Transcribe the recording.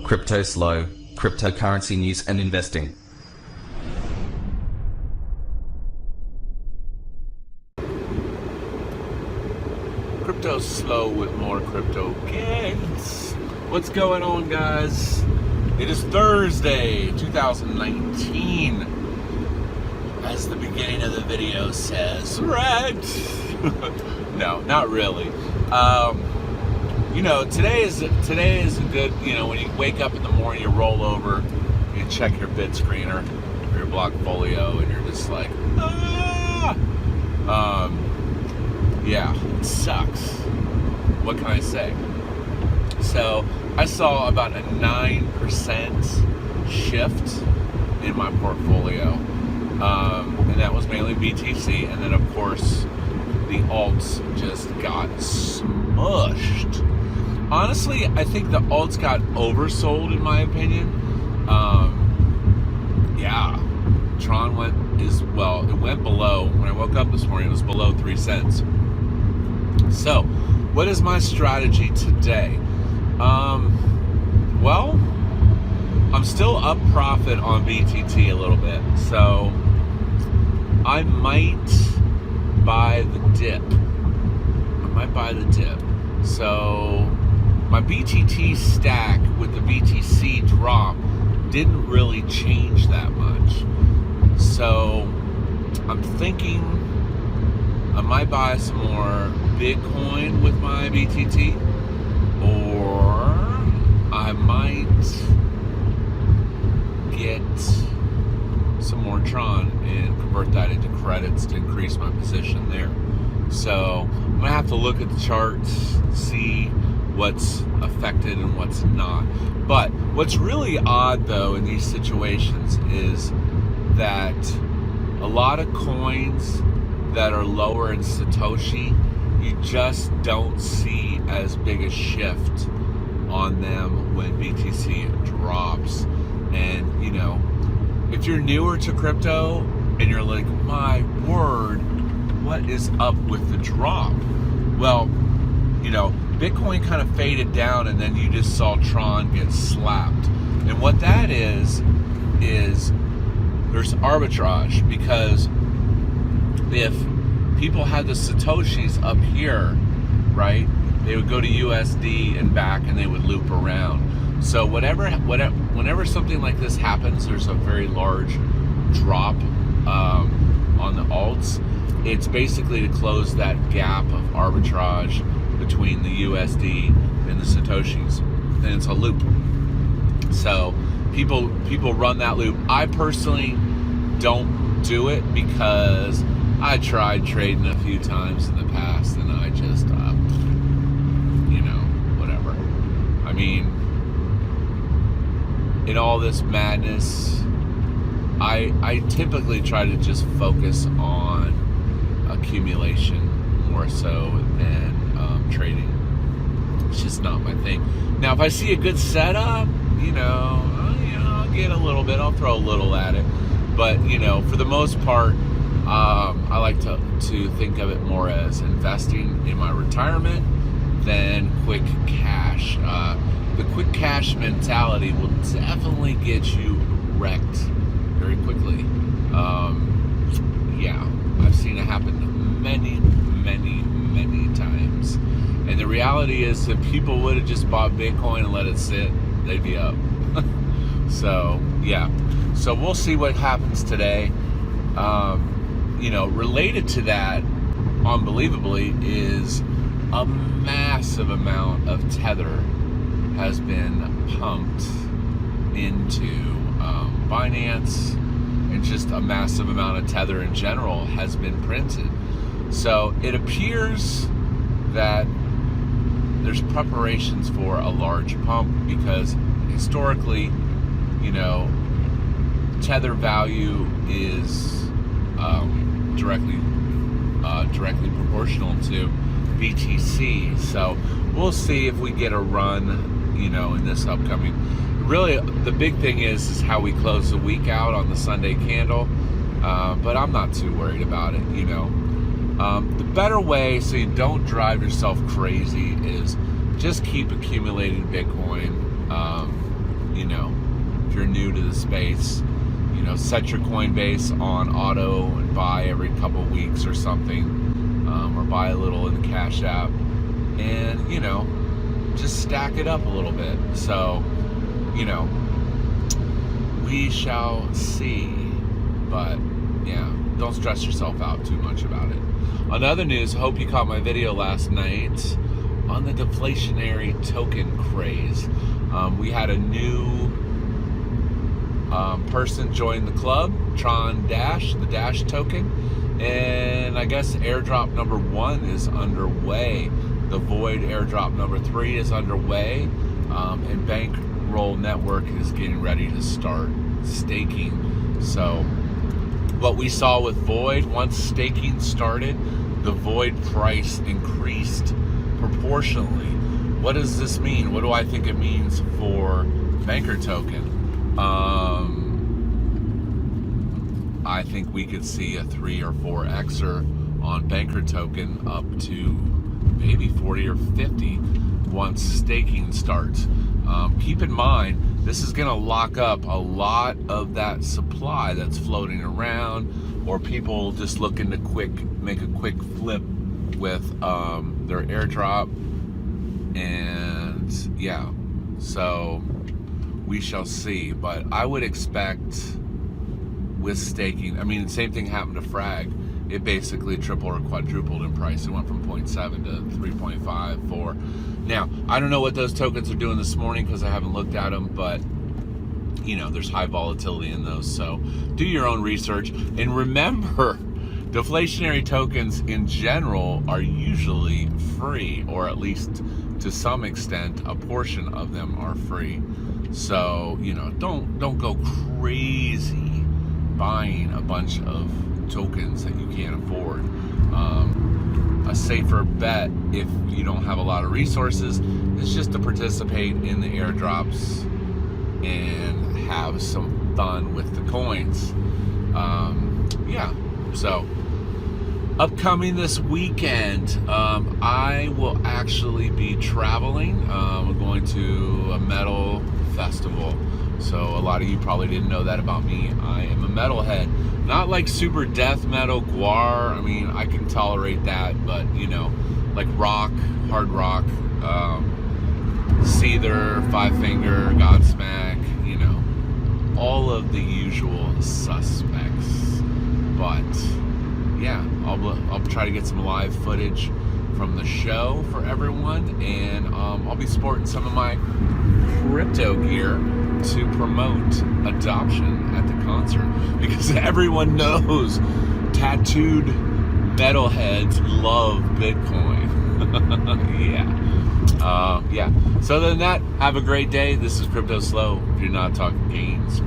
CryptoSlo, cryptocurrency news and investing. CryptoSlo with more crypto kids. What's going on, guys? It is Thursday, 2019. As the beginning of the video says, REKT. No, not really. You know, today is a good, you know, when you wake up in the morning, you roll over, you check your bit screener or your block folio, and you're just like, ah! Yeah, it sucks. What can I say? So I saw about a 9% shift in my portfolio, and that was mainly BTC, and then of course the alts just got smushed. Honestly, I think the alts got oversold in my opinion. Yeah, Tron it went below. When I woke up this morning, it was below 3 cents. So, what is my strategy today? Well, I'm still up profit on BTT a little bit, so I might buy the dip. So, my BTT stack with the BTC drop didn't really change that much. So, I'm thinking I might buy some more Bitcoin with my BTT, or I might get some more Tron and convert that into credits to increase my position there. So I'm gonna have to look at the charts, see what's affected and what's not. But what's really odd though in these situations is that a lot of coins that are lower in Satoshi, you just don't see as big a shift on them when BTC drops. And you know, if you're newer to crypto and you're like, my word, what is up with the drop? Well, you know, Bitcoin kind of faded down and then you just saw Tron get slapped. And what that is there's arbitrage, because if people had the Satoshis up here, right, they would go to USD and back and they would loop around. So whenever something like this happens, there's a very large drop on the alts. It's basically to close that gap of arbitrage between the USD and the Satoshis, and it's a loop. So people run that loop. I personally don't do it because I tried trading a few times in the past and I just, you know, whatever. I mean, in all this madness, I typically try to just focus on accumulation more so than trading. It's just not my thing. Now, if I see a good setup, you know, I'll get a little bit, I'll throw a little at it. But, you know, for the most part, I like to think of it more as investing in my retirement than quick cash. The quick cash mentality will definitely get you wrecked very quickly. Yeah, I've seen it happen many times. And the reality is, if people would have just bought Bitcoin and let it sit, they'd be up. So, yeah. So we'll see what happens today. You know, related to that, unbelievably, is a massive amount of Tether has been pumped into Binance, and just a massive amount of Tether in general has been printed. So it appears that there's preparations for a large pump, because historically, you know, Tether value is directly proportional to BTC. So we'll see if we get a run, you know, in this upcoming. Really, the big thing is how we close the week out on the Sunday candle. But I'm not too worried about it, you know. The better way, so you don't drive yourself crazy, is just keep accumulating Bitcoin. You know, if you're new to the space, you know, set your Coinbase on auto and buy every couple weeks or something, or buy a little in the Cash App, and, you know, just stack it up a little bit. So, you know, we shall see. But yeah, don't stress yourself out too much about it. On other news, I hope you caught my video last night on the deflationary token craze. We had a new person join the club, Tron Dash, the Dash token, and I guess airdrop number 1 is underway. The Void airdrop number 3 is underway, and Bankroll Network is getting ready to start staking. So what we saw with Void, once staking started, the Void price increased proportionally. What does this mean? What do I think it means for Banker token? I think we could see a 3 or 4xer on Banker token up to maybe 40 or 50 once staking starts. Keep in mind, this is going to lock up a lot of that supply that's floating around, or people just looking to make a quick flip with their airdrop. And yeah, so we shall see. But I would expect with staking, I mean, the same thing happened to Frag. It basically tripled or quadrupled in price. It went from 0.7 to 3.5, 4. Now, I don't know what those tokens are doing this morning because I haven't looked at them, but you know, there's high volatility in those. So do your own research. And remember, deflationary tokens in general are usually free, or at least to some extent, a portion of them are free. So, you know, don't go crazy buying a bunch of tokens that you can't afford. A safer bet, if you don't have a lot of resources, is just to participate in the airdrops and have some fun with the coins. Yeah, so upcoming this weekend, I will actually be traveling. We're going to a metal festival. So a lot of you probably didn't know that about me. I am a metalhead. Not like super death metal, guar. I mean, I can tolerate that, but you know, like rock, hard rock, Seether, Five Finger, Godsmack, you know, all of the usual suspects. But yeah, I'll try to get some live footage from the show for everyone, and I'll be sporting some of my crypto gear to promote adoption at the concert, because everyone knows tattooed metalheads love Bitcoin. Yeah. So other than that, have a great day. This is CryptoSlo. If you're not talking gains,